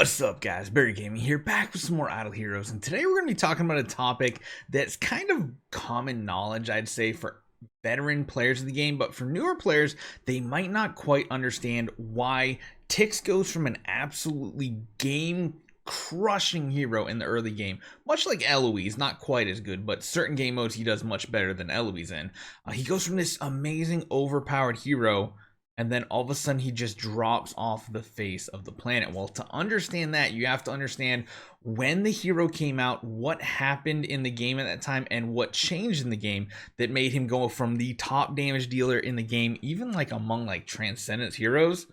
What's up, guys? Barry Gaming here, back with some more Idle Heroes, and today we're going to be talking about a topic that's kind of common knowledge, I'd say, for veteran players of the game, but for newer players, they might not quite understand why Tix goes from an absolutely game-crushing hero in the early game, much like Eloise, not quite as good, but certain game modes he does much better than Eloise in. He goes from this amazing, overpowered hero, and then all of a sudden he just drops off the face of the planet. Well, to understand that, you have to understand when the hero came out, what happened in the game at that time, and what changed in the game that made him go from the top damage dealer in the game, even like among like Transcendence heroes,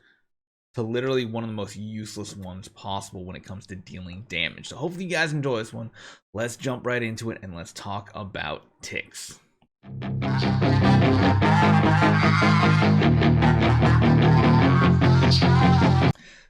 to literally one of the most useless ones possible when it comes to dealing damage. So hopefully you guys enjoy this one. Let's jump right into it and let's talk about Tix.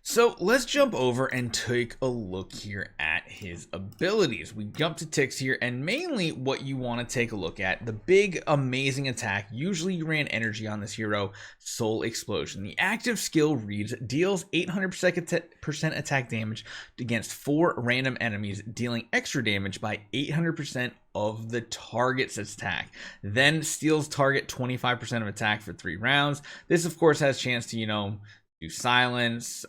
So let's jump over and take a look here at his abilities. We jump to Tix here, and mainly what you want to take a look at, the big amazing attack. Usually you ran energy on this hero, Soul Explosion. The active skill reads, deals 800% attack damage against 4 random enemies, dealing extra damage by 800% of the target's attack. Then steals target 25% of attack for 3 rounds. This of course has chance to, do silence,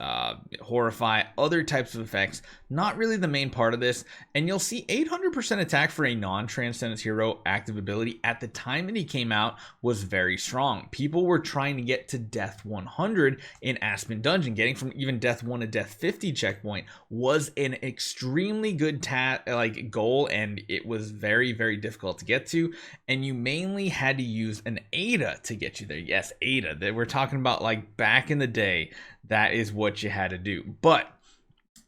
horrify, other types of effects. Not really the main part of this. And you'll see 800% attack for a non-Transcendence hero active ability at the time that he came out was very strong. People were trying to get to Death 100 in Aspen Dungeon. Getting from even Death 1 to Death 50 checkpoint was an extremely good goal, and it was very, very difficult to get to. And you mainly had to use an Ada to get you there. Yes, Ada. That we're talking about like back in the day. That is what you had to do. But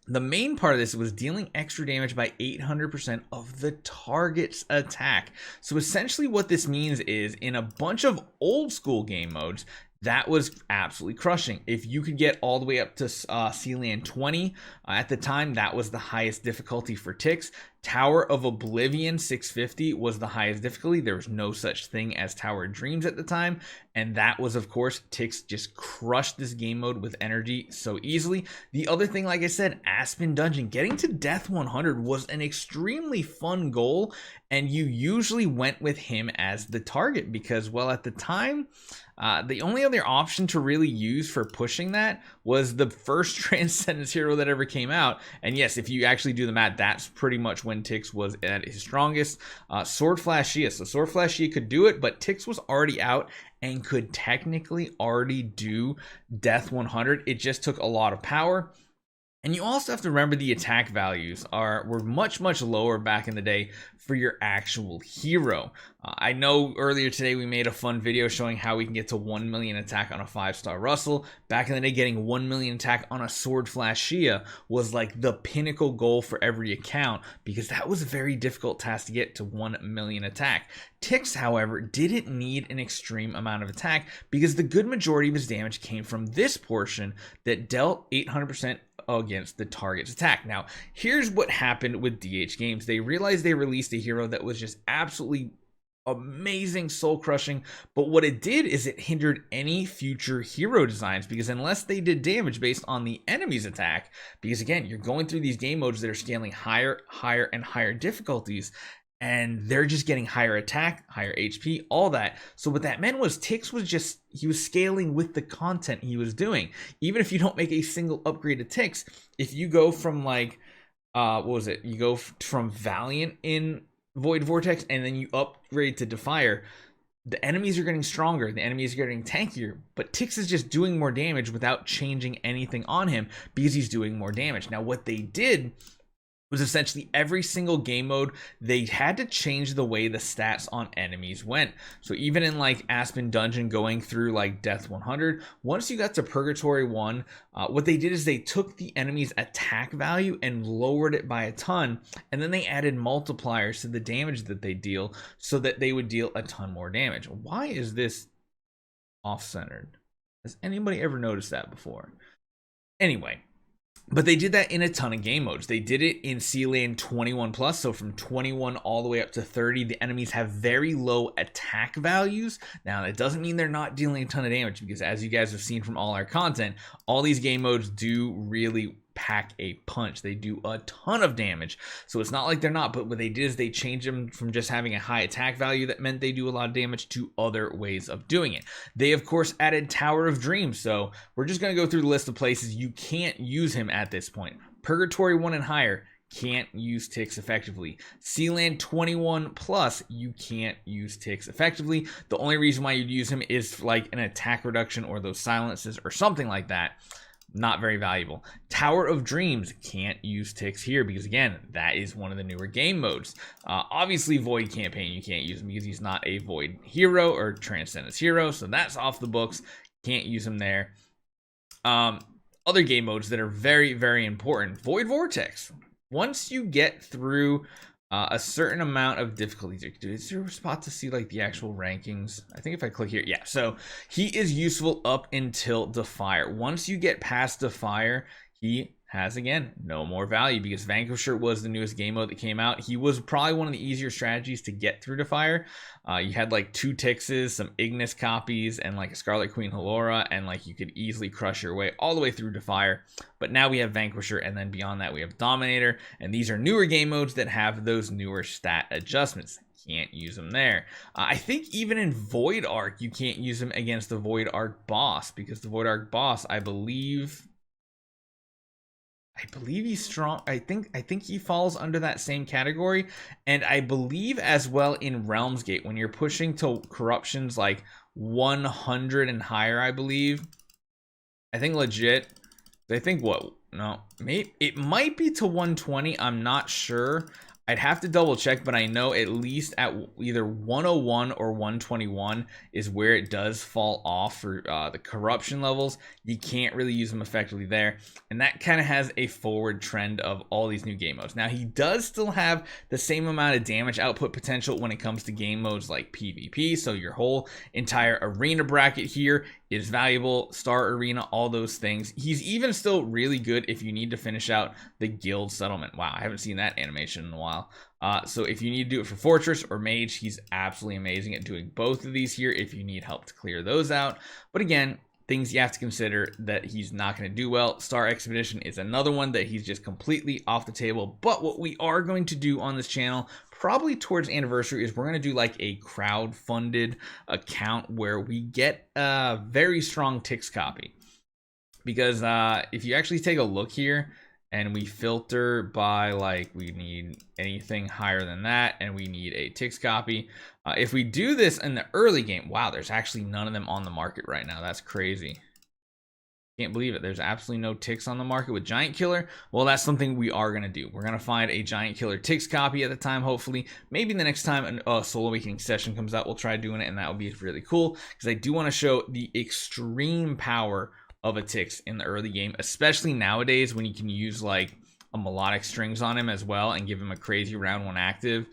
the main part of this was dealing extra damage by 800% of the target's attack. So essentially what this means is, in a bunch of old school game modes, that was absolutely crushing. If you could get all the way up to Sealand 20, at the time, that was the highest difficulty for Tix. Tower of Oblivion 650 was the highest difficulty. There was no such thing as Tower of Dreams at the time. And that was, of course, Tix just crushed this game mode with energy so easily. The other thing, like I said, Aspen Dungeon, getting to Death 100 was an extremely fun goal. And you usually went with him as the target because, well, at the time, the only other option to really use for pushing that was the first Transcendence hero that ever came out. And yes, if you actually do the math, that's pretty much when Tix was at his strongest. Sword Flash Shia. So Sword Flash Shia could do it, but Tix was already out and could technically already do Death 100. It just took a lot of power. And you also have to remember the attack values were much lower back in the day for your actual hero. I know earlier today we made a fun video showing how we can get to 1 million attack on a 5-star Russell. Back in the day, getting 1 million attack on a Sword Flash Shia was like the pinnacle goal for every account, because that was a very difficult task to get to 1 million attack. Tix, however, didn't need an extreme amount of attack because the good majority of his damage came from this portion that dealt 800% against the target's attack. Now, here's what happened with DH Games. They realized they released a hero that was just absolutely amazing, soul crushing, but what it did is it hindered any future hero designs, because unless they did damage based on the enemy's attack, because again, you're going through these game modes that are scaling higher and higher difficulties, and they're just getting higher attack, higher HP, all that. So what that meant was Tix was he was scaling with the content he was doing. Even if you don't make a single upgrade to Tix, if you go from like, you go from Valiant in Void Vortex and then you upgrade to Defier, the enemies are getting stronger, the enemies are getting tankier, but Tix is just doing more damage without changing anything on him because he's doing more damage. Now what they did was essentially every single game mode, they had to change the way the stats on enemies went. So even in like Aspen Dungeon, going through like Death 100, once you got to Purgatory 1, what they did is they took the enemy's attack value and lowered it by a ton, and then they added multipliers to the damage that they deal so that they would deal a ton more damage. Why is this off-centered? Has anybody ever noticed that before? Anyway, but they did that in a ton of game modes. They did it in Sealand 21 plus, so from 21 all the way up to 30, the enemies have very low attack values. Now, that doesn't mean they're not dealing a ton of damage, because as you guys have seen from all our content, all these game modes do really pack a punch. They do a ton of damage. So it's not like they're not, but what they did is they changed them from just having a high attack value that meant they do a lot of damage to other ways of doing it. They, of course, added Tower of Dreams. So we're just going to go through the list of places you can't use him at this point. Purgatory 1 and higher, can't use ticks effectively. Sealand 21 plus, you can't use ticks effectively. The only reason why you'd use him is like an attack reduction or those silences or something like that. Not very valuable. Tower of Dreams, can't use ticks here because, again, that is one of the newer game modes. Obviously, Void Campaign, you can't use him because he's not a Void hero or Transcendence hero, so that's off the books. Can't use him there. Other game modes that are very, very important. Void Vortex. Once you get through a certain amount of difficulties, is there a spot to see like the actual rankings? I think if I click here, yeah. So he is useful up until Defier. Once you get past Defier, he has, again, no more value because Vanquisher was the newest game mode that came out. He was probably one of the easier strategies to get through Defier. You had like 2 Tixes, some Ignis copies, and like a Scarlet Queen Halora, and like you could easily crush your way all the way through Defier. But now we have Vanquisher, and then beyond that we have Dominator, and these are newer game modes that have those newer stat adjustments. Can't use them there. I think even in Void Arc, you can't use them against the Void Arc boss because the Void Arc boss, I believe he's strong. I think he falls under that same category. And I believe as well in Realms Gate, when you're pushing to corruptions like 100 and higher, I believe. I think legit. I think what? No, maybe it might be to 120. I'm not sure. I'd have to double check, but I know at least at either 101 or 121 is where it does fall off for the corruption levels. You can't really use them effectively there. And that kind of has a forward trend of all these new game modes. Now, he does still have the same amount of damage output potential when it comes to game modes like PvP. So your whole entire arena bracket here is valuable. Star Arena, all those things. He's even still really good if you need to finish out the guild settlement. Wow, I haven't seen that animation in a while. So if you need to do it for Fortress or Mage, he's absolutely amazing at doing both of these here if you need help to clear those out. But again, things you have to consider that he's not going to do well. Star Expedition is another one that he's just completely off the table. But what we are going to do on this channel, probably towards anniversary, is we're going to do like a crowd-funded account where we get a very strong Tix copy. Because if you actually take a look here, and we filter by like we need anything higher than that, and we need a Tix copy. If we do this in the early game, wow, there's actually none of them on the market right now. That's crazy. Can't believe it. There's absolutely no Tix on the market with Giant Killer. Well, that's something we are going to do. We're going to find a Giant Killer Tix copy at the time, hopefully. Maybe the next time a Soul Awakening session comes out, we'll try doing it, and that will be really cool because I do want to show the extreme power of a Tix in the early game, especially nowadays when you can use like a melodic strings on him as well and give him a crazy round 1 active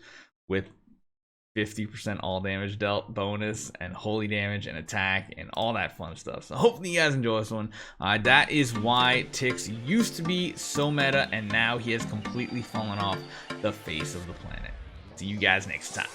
with 50% all damage dealt bonus and holy damage and attack and all that fun stuff. So hopefully you guys enjoy this one. That is why Tix used to be so meta, and now he has completely fallen off the face of the planet. See you guys next time.